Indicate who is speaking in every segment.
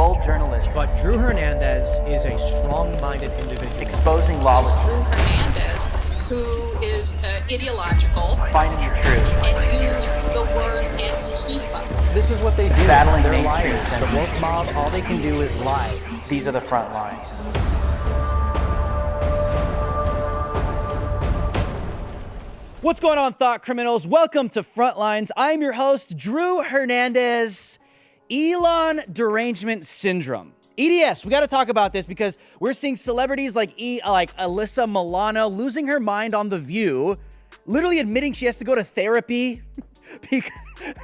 Speaker 1: bold journalism.
Speaker 2: But Drew Hernandez is a strong-minded individual.
Speaker 1: Exposing lawlessness.
Speaker 3: Drew Hernandez, who is ideological.
Speaker 1: Finding the truth.
Speaker 3: And use the word Antifa.
Speaker 2: This is what they do.
Speaker 1: Battling
Speaker 2: They're
Speaker 1: mainstream
Speaker 2: liars. The
Speaker 1: censorship.
Speaker 2: woke mob, all they can do is lie.
Speaker 1: These are the front lines.
Speaker 4: What's going on, thought criminals? Welcome to Frontlines. I'm your host, Drew Hernandez. Elon derangement syndrome. EDS, we got to talk about this because we're seeing celebrities like Alyssa Milano losing her mind on The View, literally admitting she has to go to therapy,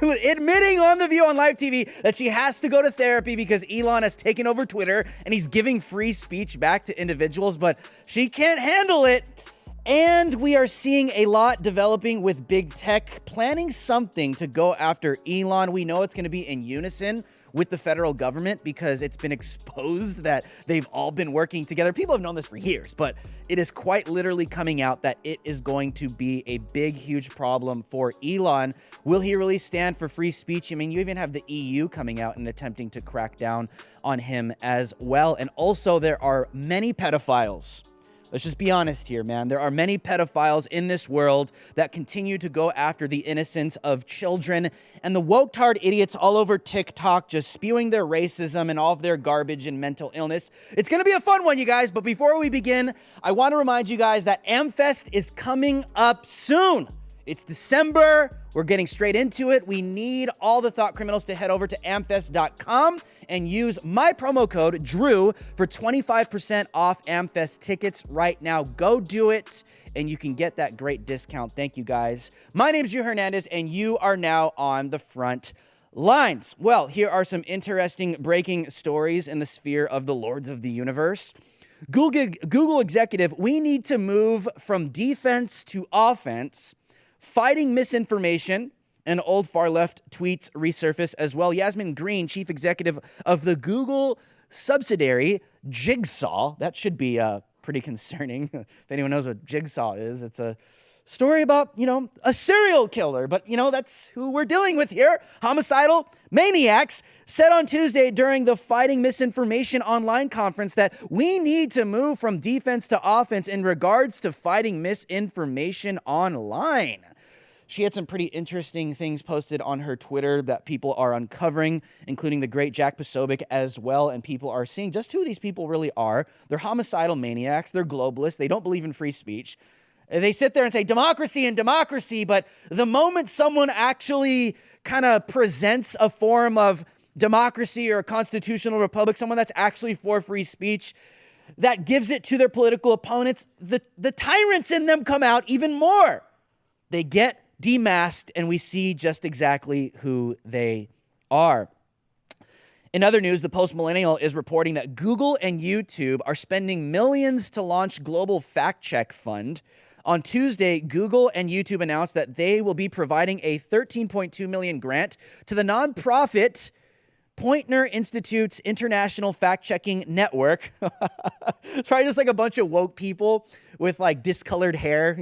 Speaker 4: admitting on The View on live TV that she has to go to therapy because Elon has taken over Twitter and he's giving free speech back to individuals, but she can't handle it. And we are seeing a lot developing with big tech planning something to go after Elon. We know it's going to be in unison with the federal government because it's been exposed that they've all been working together. People have known this for years, but it is quite literally coming out that it is going to be a big, huge problem for Elon. Will he really stand for free speech? I mean, you even have the EU coming out and attempting to crack down on him as well. And also there are many pedophiles. Let's just be honest here, man. There are many pedophiles in this world that continue to go after the innocence of children, and the woke-tard idiots all over TikTok just spewing their racism and all of their garbage and mental illness. It's going to be a fun one, you guys, but before we begin, I want to remind you guys that AmFest is coming up soon. It's December. We're getting straight into it. We need all the thought criminals to head over to amfest.com and use my promo code DREW for 25% off AmFest tickets right now. Go do it, and you can get that great discount. Thank you, guys. My name's Drew Hernandez, and you are now on the front lines. Well, here are some interesting breaking stories in the sphere of the Lords of the Universe. Google executive, we need to move from defense to offense. Fighting misinformation, and old far-left tweets resurface as well. Yasmin Green, chief executive of the Google subsidiary Jigsaw. That should be pretty concerning. If anyone knows what Jigsaw is, it's a story about, a serial killer. But, that's who we're dealing with here. Homicidal maniacs said on Tuesday during the Fighting Misinformation online conference that we need to move from defense to offense in regards to fighting misinformation online. She had some pretty interesting things posted on her Twitter that people are uncovering, including the great Jack Posobiec as well, and people are seeing just who these people really are. They're homicidal maniacs. They're globalists. They don't believe in free speech. They sit there and say democracy and democracy, but the moment someone actually kind of presents a form of democracy or a constitutional republic, someone that's actually for free speech, that gives it to their political opponents, the tyrants in them come out even more. They get demasked, and we see just exactly who they are. In other news, the Post-Millennial is reporting that Google and YouTube are spending millions to launch global fact-check fund. On Tuesday, Google and YouTube announced that they will be providing a $13.2 million grant to the nonprofit Poynter Institute's International Fact-Checking Network. It's probably just like a bunch of woke people with like discolored hair,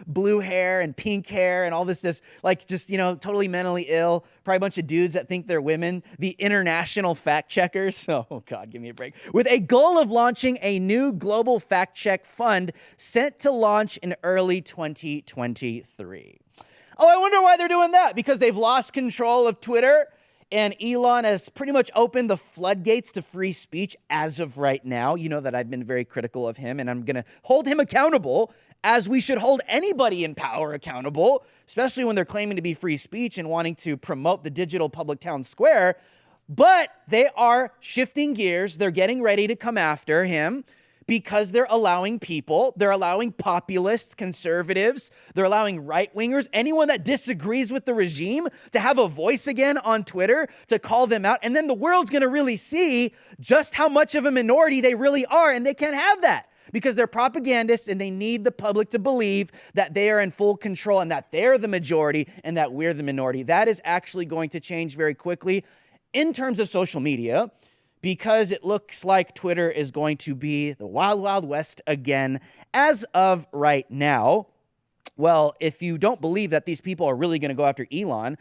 Speaker 4: blue hair and pink hair and all this totally mentally ill. Probably a bunch of dudes that think they're women. The international fact checkers. Oh God, give me a break. With a goal of launching a new global fact check fund set to launch in early 2023. Oh, I wonder why they're doing that. Because they've lost control of Twitter. And Elon has pretty much opened the floodgates to free speech as of right now. You know that I've been very critical of him, and I'm going to hold him accountable, as we should hold anybody in power accountable, especially when they're claiming to be free speech and wanting to promote the digital public town square. But they are shifting gears. They're getting ready to come after him because they're allowing people, they're allowing populists, conservatives, they're allowing right-wingers, anyone that disagrees with the regime to have a voice again on Twitter, to call them out. And then the world's going to really see just how much of a minority they really are, and they can't have that because they're propagandists and they need the public to believe that they are in full control and that they're the majority and that we're the minority. That is actually going to change very quickly in terms of social media, because it looks like Twitter is going to be the wild, wild west again as of right now. Well, if you don't believe that these people are really going to go after Elon,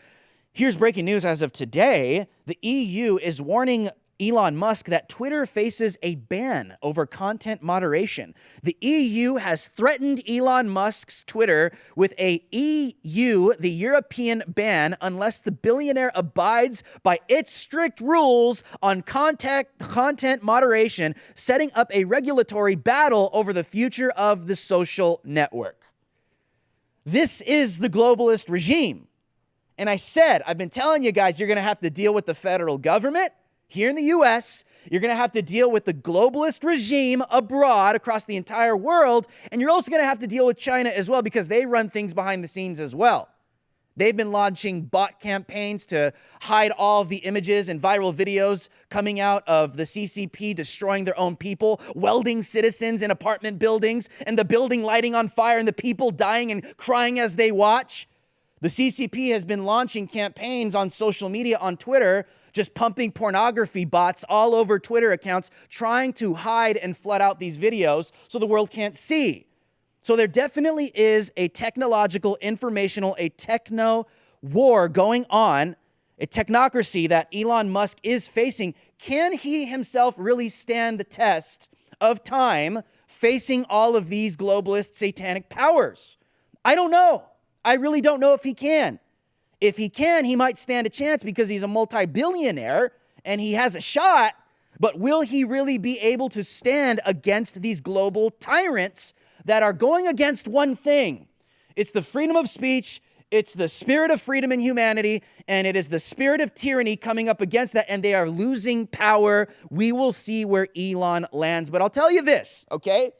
Speaker 4: here's breaking news as of today. The EU is warning Elon Musk that Twitter faces a ban over content moderation. The EU has threatened Elon Musk's Twitter with a the European ban, unless the billionaire abides by its strict rules on content moderation, setting up a regulatory battle over the future of the social network. This is the globalist regime. And I've been telling you guys, you're going to have to deal with the federal government here in the US. You're going to have to deal with the globalist regime abroad across the entire world. And you're also going to have to deal with China as well, because they run things behind the scenes as well. They've been launching bot campaigns to hide all of the images and viral videos coming out of the CCP destroying their own people, welding citizens in apartment buildings, and the building lighting on fire and the people dying and crying as they watch. The CCP has been launching campaigns on social media, on Twitter, just pumping pornography bots all over Twitter accounts, trying to hide and flood out these videos so the world can't see. So there definitely is a technological, informational, a techno war going on, a technocracy that Elon Musk is facing. Can he himself really stand the test of time facing all of these globalist satanic powers? I don't know. I really don't know if he can. If he can, he might stand a chance because he's a multi-billionaire and he has a shot, but will he really be able to stand against these global tyrants that are going against one thing? It's the freedom of speech, it's the spirit of freedom and humanity, and it is the spirit of tyranny coming up against that, and they are losing power. We will see where Elon lands, but I'll tell you this, okay?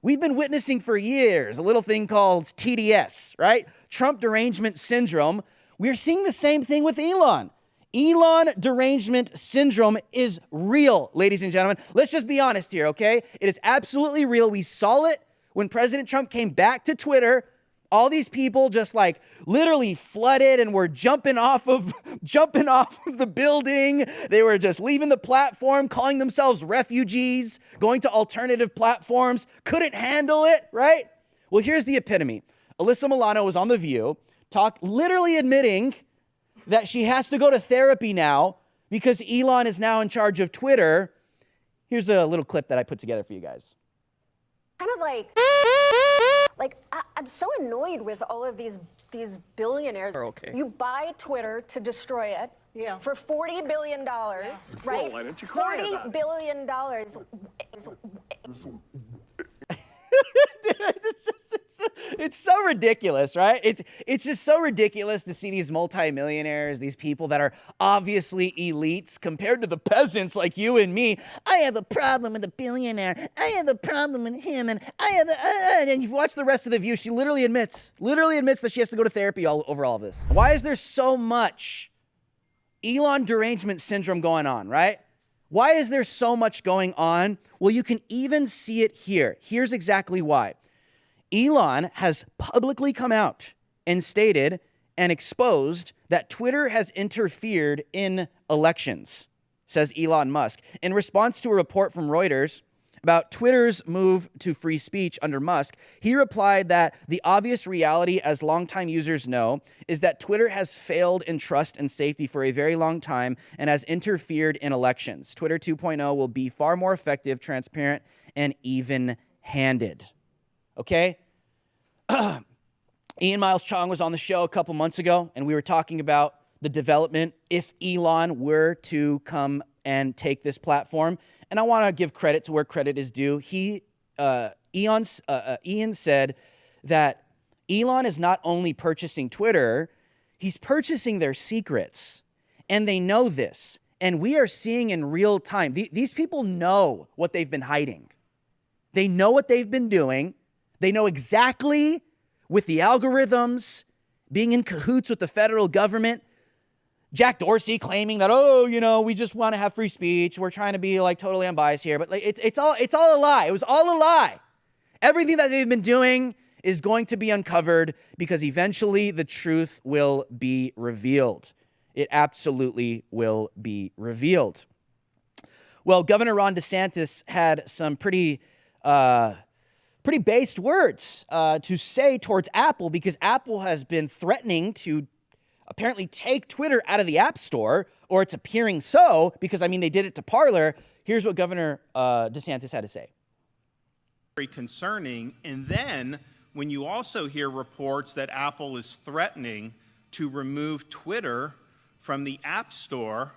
Speaker 4: We've been witnessing for years a little thing called TDS, right? Trump Derangement Syndrome. We're seeing the same thing with Elon. Elon Derangement Syndrome is real, ladies and gentlemen. Let's just be honest here, okay? It is absolutely real. We saw it when President Trump came back to Twitter. All these people just like literally flooded and were jumping off of the building. They were just leaving the platform, calling themselves refugees, going to alternative platforms, couldn't handle it, right? Well, here's the epitome. Alyssa Milano was on The View, literally admitting that she has to go to therapy now because Elon is now in charge of Twitter. Here's a little clip that I put together for you guys.
Speaker 5: Kind of I'm so annoyed with all of these billionaires.
Speaker 2: Okay.
Speaker 5: You buy Twitter to destroy it.
Speaker 3: Yeah.
Speaker 5: For $40 billion, right?
Speaker 6: Well, why don't you cry about
Speaker 5: $40
Speaker 6: it?
Speaker 5: billion.
Speaker 4: It's so ridiculous, right? It's just so ridiculous to see these multimillionaires, these people that are obviously elites compared to the peasants like you and me. I have a problem with a billionaire. I have a problem with him, and I have and you've watched the rest of The View. She literally admits that she has to go to therapy over all of this. Why is there so much Elon Derangement Syndrome going on, right? Why is there so much going on? Well, you can even see it here. Here's exactly why. Elon has publicly come out and stated and exposed that Twitter has interfered in elections, says Elon Musk. In response to a report from Reuters about Twitter's move to free speech under Musk, he replied that the obvious reality, as longtime users know, is that Twitter has failed in trust and safety for a very long time and has interfered in elections. Twitter 2.0 will be far more effective, transparent, and even-handed. Okay? Ian Miles Chong was on the show a couple months ago, and we were talking about the development if Elon were to come and take this platform. And I want to give credit to where credit is due. Ian said that Elon is not only purchasing Twitter, he's purchasing their secrets. And they know this. And we are seeing in real time. These people know what they've been hiding. They know what they've been doing. They know exactly with the algorithms, being in cahoots with the federal government. Jack Dorsey claiming that, we just want to have free speech. We're trying to be like totally unbiased here. But like, it's all a lie. It was all a lie. Everything that they've been doing is going to be uncovered because eventually the truth will be revealed. It absolutely will be revealed. Well, Governor Ron DeSantis had some pretty based words to say towards Apple, because Apple has been threatening to apparently take Twitter out of the App Store or it's appearing so, because, I mean, they did it to Parler. Here's what Governor DeSantis had to say.
Speaker 7: Very concerning. And then when you also hear reports that Apple is threatening to remove Twitter from the App Store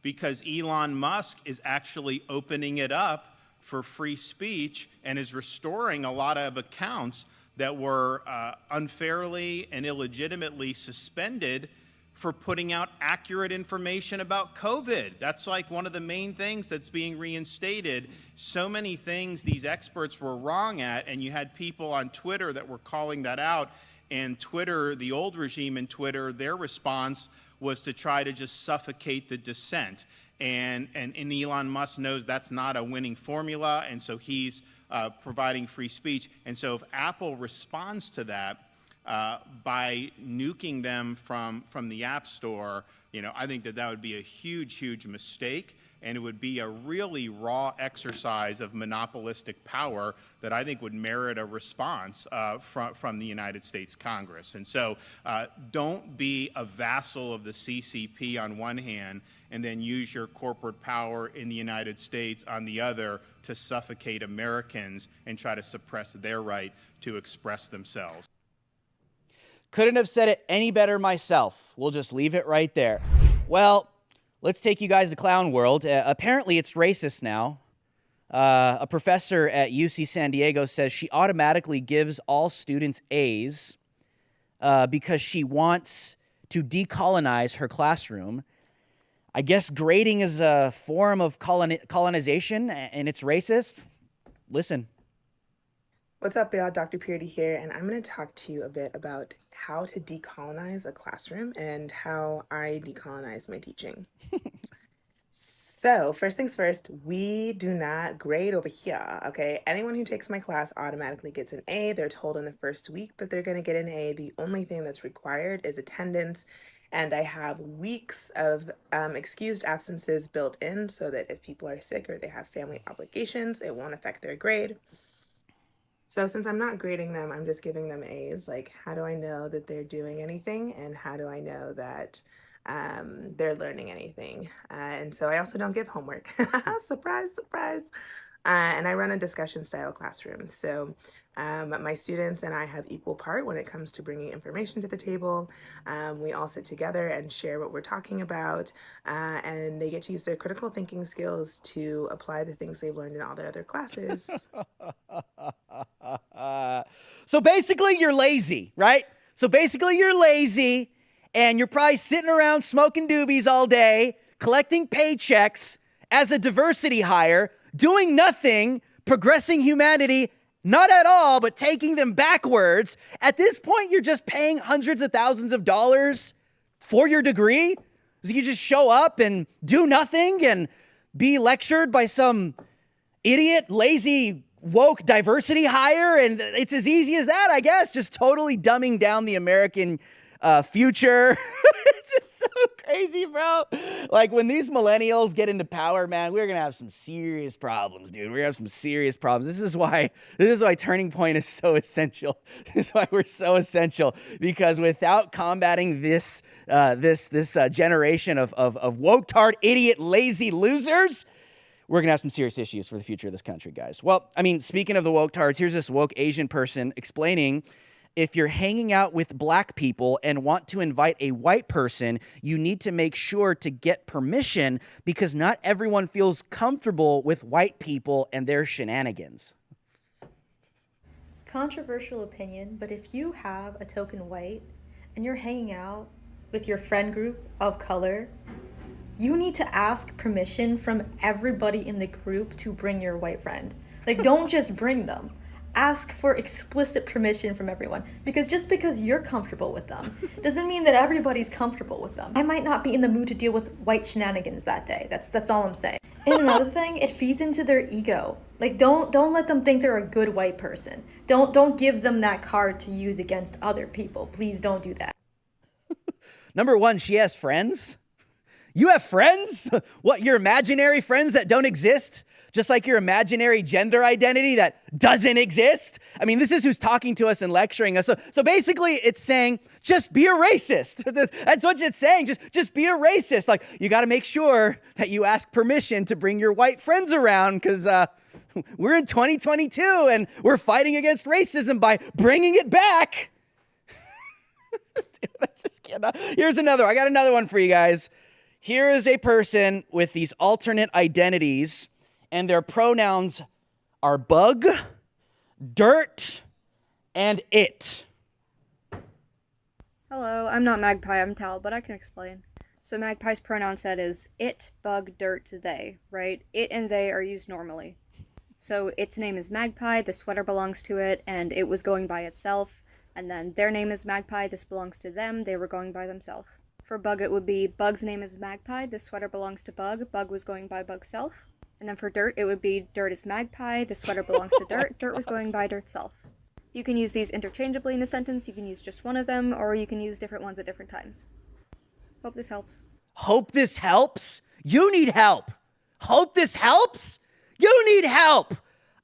Speaker 7: because Elon Musk is actually opening it up for free speech and is restoring a lot of accounts that were unfairly and illegitimately suspended for putting out accurate information about COVID. That's like one of the main things that's being reinstated. So many things these experts were wrong at, and you had people on Twitter that were calling that out. And Twitter, the old regime in Twitter, their response was to try to just suffocate the dissent. And Elon Musk knows that's not a winning formula, and so he's providing free speech. And so if Apple responds to that by nuking them from the App Store, I think that would be a huge, huge mistake, and it would be a really raw exercise of monopolistic power that I think would merit a response from the United States Congress. And so don't be a vassal of the CCP on one hand and then use your corporate power in the United States on the other to suffocate Americans and try to suppress their right to express themselves.
Speaker 4: Couldn't have said it any better myself. We'll just leave it right there. Well, let's take you guys to clown world. Apparently it's racist now. A professor at UC San Diego says she automatically gives all students A's because she wants to decolonize her classroom. I guess grading is a form of colonization, and it's racist. Listen.
Speaker 8: What's up, y'all? Dr. Purity here, and I'm going to talk to you a bit about how to decolonize a classroom and how I decolonize my teaching. So, first things first, we do not grade over here, okay? Anyone who takes my class automatically gets an A. They're told in the first week that they're going to get an A. The only thing that's required is attendance, and I have weeks of excused absences built in so that if people are sick or they have family obligations, it won't affect their grade. So since I'm not grading them, I'm just giving them A's. Like, how do I know that they're doing anything? And how do I know that they're learning anything? And so I also don't give homework. Surprise, surprise. And I run a discussion style classroom. So my students and I have equal part when it comes to bringing information to the table. We all sit together and share what we're talking about. And they get to use their critical thinking skills to apply the things they've learned in all their other classes.
Speaker 4: So basically you're lazy, right? So basically you're lazy and you're probably sitting around smoking doobies all day, collecting paychecks as a diversity hire, doing nothing, progressing humanity, not at all, but taking them backwards. At this point, you're just paying hundreds of thousands of dollars for your degree. So you just show up and do nothing and be lectured by some idiot, lazy, woke diversity hire. And it's as easy as that, I guess, just totally dumbing down the American future. It's just so crazy, bro. Like, when these millennials get into power, man, we're gonna have some serious problems, dude. We're gonna have some serious problems. This is why Turning Point is so essential. This is why we're so essential, because without combating this generation of woke-tard, idiot, lazy losers, we're gonna have some serious issues for the future of this country, guys. Well, I mean, speaking of the woke-tards, here's this woke Asian person explaining, if you're hanging out with black people and want to invite a white person, you need to make sure to get permission because not everyone feels comfortable with white people and their shenanigans.
Speaker 9: Controversial opinion, but if you have a token white and you're hanging out with your friend group of color, you need to ask permission from everybody in the group to bring your white friend. Like, don't just bring them. Ask for explicit permission from everyone, because just because you're comfortable with them doesn't mean that everybody's comfortable with them. I might not be in the mood to deal with white shenanigans that day. That's all I'm saying. And another thing, it feeds into their ego. Like, don't let them think they're a good white person. Don't give them that card to use against other people. Please don't do that.
Speaker 4: Number one, she has friends. You have friends? What, your imaginary friends that don't exist? Just like your imaginary gender identity that doesn't exist? I mean, this is who's talking to us and lecturing us. So basically it's saying, just be a racist. That's what it's saying. Just be a racist. Like, you got to make sure that you ask permission to bring your white friends around because we're in 2022 and we're fighting against racism by bringing it back. Dude, I just cannot. Here's another. I got another one for you guys. Here is a person with these alternate identities, and their pronouns are bug, dirt, and it.
Speaker 10: Hello, I'm not Magpie, I'm Tal, but I can explain. So Magpie's pronoun set is it, bug, dirt, they, right? It and they are used normally. So its name is Magpie, the sweater belongs to it, and it was going by itself. And then their name is Magpie, this belongs to them, they were going by themselves. For Bug, it would be Bug's name is Magpie, the sweater belongs to Bug, Bug was going by Bug's self. And then for Dirt, it would be Dirt is Magpie, the sweater belongs to Dirt, Dirt was going by Dirt's self. You can use these interchangeably in a sentence, you can use just one of them, or you can use different ones at different times. Hope this helps.
Speaker 4: Hope this helps? You need help. Hope this helps? You need help.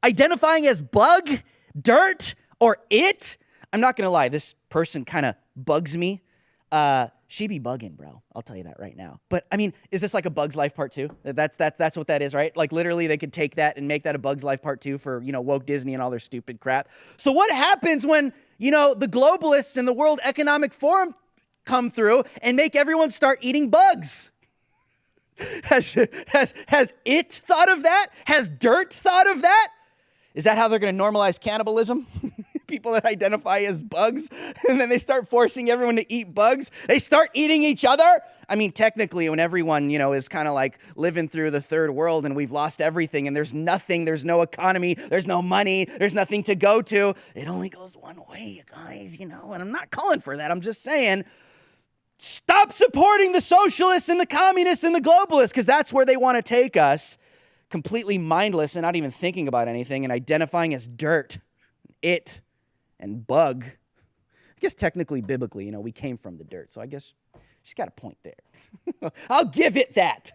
Speaker 4: Identifying as Bug, Dirt, or it? I'm not going to lie, this person kind of bugs me. She be bugging, bro. I'll tell you that right now. But I mean, is this like a Bug's Life Part 2? That's what that is, right? Like literally they could take that and make that a Bug's Life Part 2 for, woke Disney and all their stupid crap. So what happens when, the globalists and the World Economic Forum come through and make everyone start eating bugs? Has it thought of that? Has Dirt thought of that? Is that how they're going to normalize cannibalism? People that identify as bugs, and then they start forcing everyone to eat bugs. They start eating each other. I mean, technically, when everyone, is kind of like living through the third world and we've lost everything and there's nothing, there's no economy, there's no money, there's nothing to go to. It only goes one way, you guys, and I'm not calling for that. I'm just saying, stop supporting the socialists and the communists and the globalists because that's where they want to take us. Completely mindless and not even thinking about anything and identifying as dirt, it, and bug. I guess technically, biblically, we came from the dirt. So I guess she's got a point there. I'll give it that.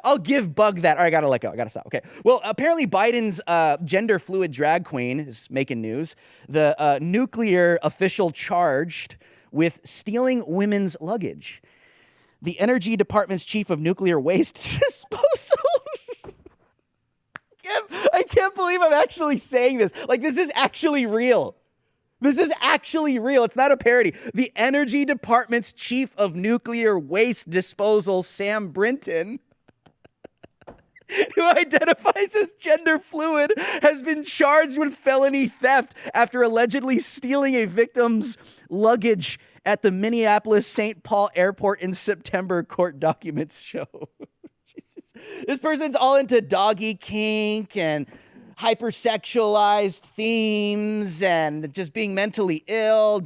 Speaker 4: I'll give Bug that. All right, I gotta let go. I gotta stop. Okay. Well, apparently Biden's gender fluid drag queen is making news. The nuclear official charged with stealing women's luggage. The Energy Department's chief of nuclear waste disposal. I can't believe I'm actually saying this. Like, this is actually real. This is actually real. It's not a parody. The Energy Department's chief of nuclear waste disposal, Sam Brinton, who identifies as gender fluid, has been charged with felony theft after allegedly stealing a victim's luggage at the Minneapolis-St. Paul airport in September, court documents show. Jesus. This person's all into doggy kink and hypersexualized themes and just being mentally ill,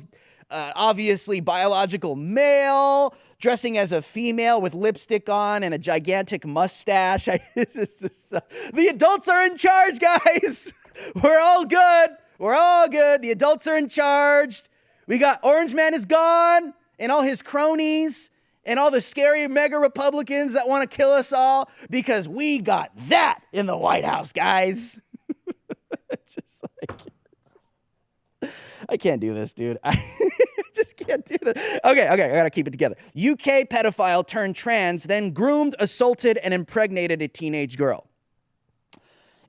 Speaker 4: obviously biological male, dressing as a female with lipstick on and a gigantic mustache. The adults are in charge, guys. We're all good. We're all good. The adults are in charge. We got Orange Man is gone and all his cronies and all the scary mega Republicans that want to kill us all because we got that in the White House, guys. Just like, I can't do this, dude. I just can't do this. Okay, I gotta keep it together. UK pedophile turned trans, then groomed, assaulted, and impregnated a teenage girl.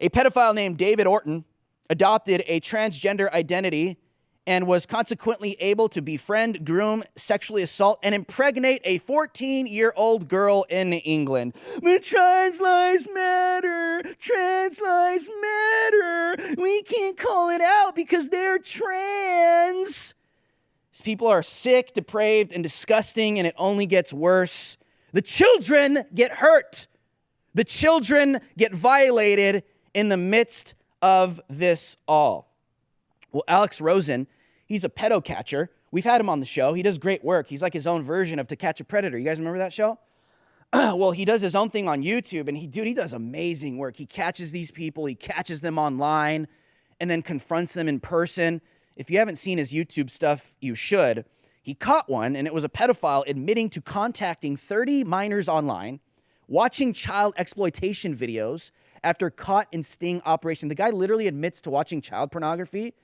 Speaker 4: A pedophile named David Orton adopted a transgender identity and was consequently able to befriend, groom, sexually assault, and impregnate a 14-year-old girl in England. But trans lives matter. Trans lives matter. We can't call it out because they're trans. These people are sick, depraved, and disgusting, and it only gets worse. The children get hurt. The children get violated in the midst of this all. Well, Alex Rosen, he's a pedo catcher. We've had him on the show. He does great work. He's like his own version of To Catch a Predator. You guys remember that show? Well, he does his own thing on YouTube, and he does amazing work. He catches these people. He catches them online and then confronts them in person. If you haven't seen his YouTube stuff, you should. He caught one, and it was a pedophile admitting to contacting 30 minors online, watching child exploitation videos after caught in sting operation. The guy literally admits to watching child pornography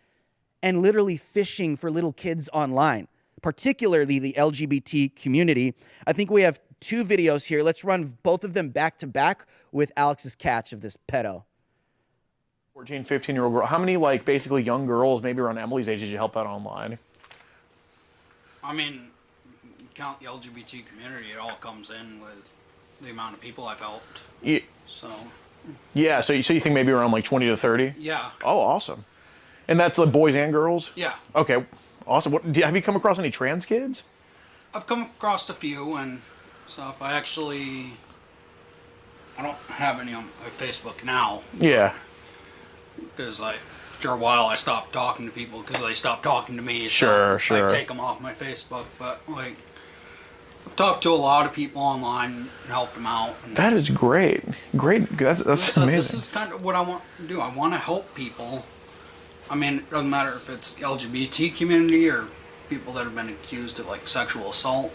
Speaker 4: and literally fishing for little kids online, particularly the LGBT community. I think we have 2 videos here. Let's run both of them back to back with Alex's catch of this pedo.
Speaker 11: 14, 15-year-old girl. How many, like, basically young girls, maybe around Emily's age, did you help out online?
Speaker 12: I mean, count the LGBT community, it all comes in with the amount of people I've helped.
Speaker 11: Yeah.
Speaker 12: So.
Speaker 11: Yeah, so you think maybe around like 20 to 30?
Speaker 12: Yeah.
Speaker 11: Oh, awesome. And that's like boys and girls?
Speaker 12: Yeah.
Speaker 11: Okay, awesome. Have you come across any trans kids?
Speaker 12: I've come across a few and stuff. I don't have any on my Facebook now.
Speaker 11: Yeah.
Speaker 12: Because after a while I stopped talking to people because they stopped talking to me.
Speaker 11: Sure.
Speaker 12: I take them off my Facebook, but like I've talked to a lot of people online and helped them out. And
Speaker 11: that is great. Great. That's amazing.
Speaker 12: This is kind of what I want to do. I want to help people. I mean, it doesn't matter if it's the LGBT community or people that have been accused of like sexual assault,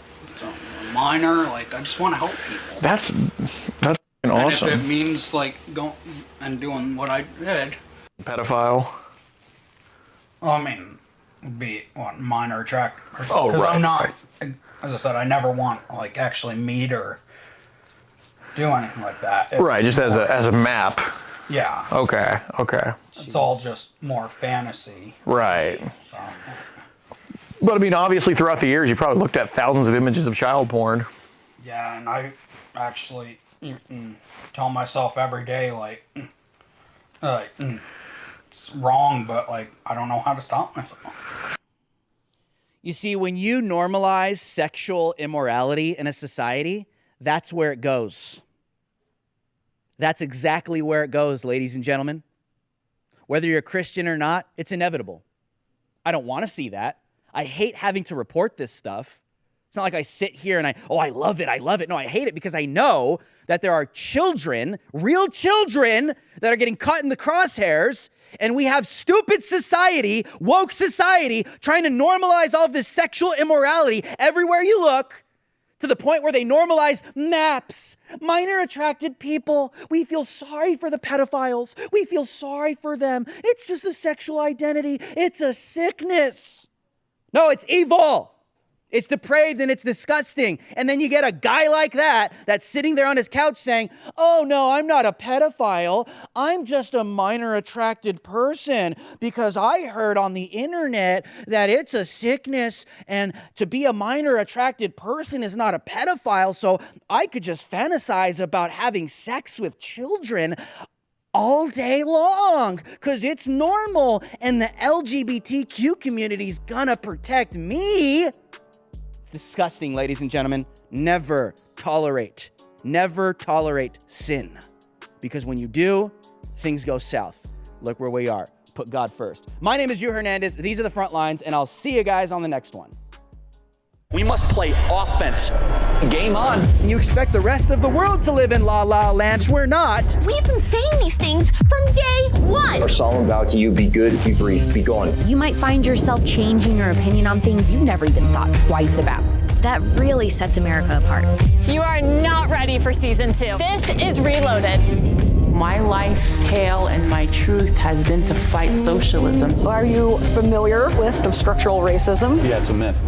Speaker 12: minor. Like I just want to help people.
Speaker 11: That's awesome.
Speaker 12: And if it means like going and doing what I did.
Speaker 11: Pedophile.
Speaker 12: I mean, be minor attracted.
Speaker 11: Oh, right.
Speaker 12: Because I'm not. As I said, I never want like actually meet or do anything like that.
Speaker 11: Right, just as a map.
Speaker 12: Yeah.
Speaker 11: Okay.
Speaker 12: It's all just more fantasy.
Speaker 11: Right. But I mean, obviously, throughout the years, you probably looked at thousands of images of child porn.
Speaker 12: Yeah, and I actually tell myself every day, like, it's wrong, but like I don't know how to stop myself.
Speaker 4: You see, when you normalize sexual immorality in a society, that's where it goes. That's exactly where it goes, ladies and gentlemen. Whether you're a Christian or not, it's inevitable. I don't want to see that. I hate having to report this stuff. It's not like I sit here and I love it. No, I hate it because I know that there are children, real children, that are getting caught in the crosshairs, and we have stupid society, woke society, trying to normalize all of this sexual immorality everywhere you look, to the point where they normalize MAPS, minor attracted people. We feel sorry for the pedophiles. We feel sorry for them. It's just a sexual identity. It's a sickness. No, it's evil. It's depraved and it's disgusting. And then you get a guy like that that's sitting there on his couch saying, oh no, I'm not a pedophile. I'm just a minor attracted person because I heard on the internet that it's a sickness and to be a minor attracted person is not a pedophile. So I could just fantasize about having sex with children all day long because it's normal and the LGBTQ community's gonna protect me. It's disgusting, ladies and gentlemen. Never tolerate sin. Because when you do, things go south. Look where we are. Put God first. My name is Hernandez. These are the front lines, and I'll see you guys on the next one.
Speaker 13: We must play offense. Game on.
Speaker 4: You expect the rest of the world to live in La La Land. We're not.
Speaker 14: We've been saying these things from day one.
Speaker 15: Our solemn vow to you, be good, be brief, be gone.
Speaker 14: You might find yourself changing your opinion on things you've never even thought twice about. That really sets America apart.
Speaker 16: You are not ready for season 2. This is Reloaded.
Speaker 17: My life tale and my truth has been to fight socialism.
Speaker 18: Are you familiar with structural racism?
Speaker 19: Yeah, it's a myth.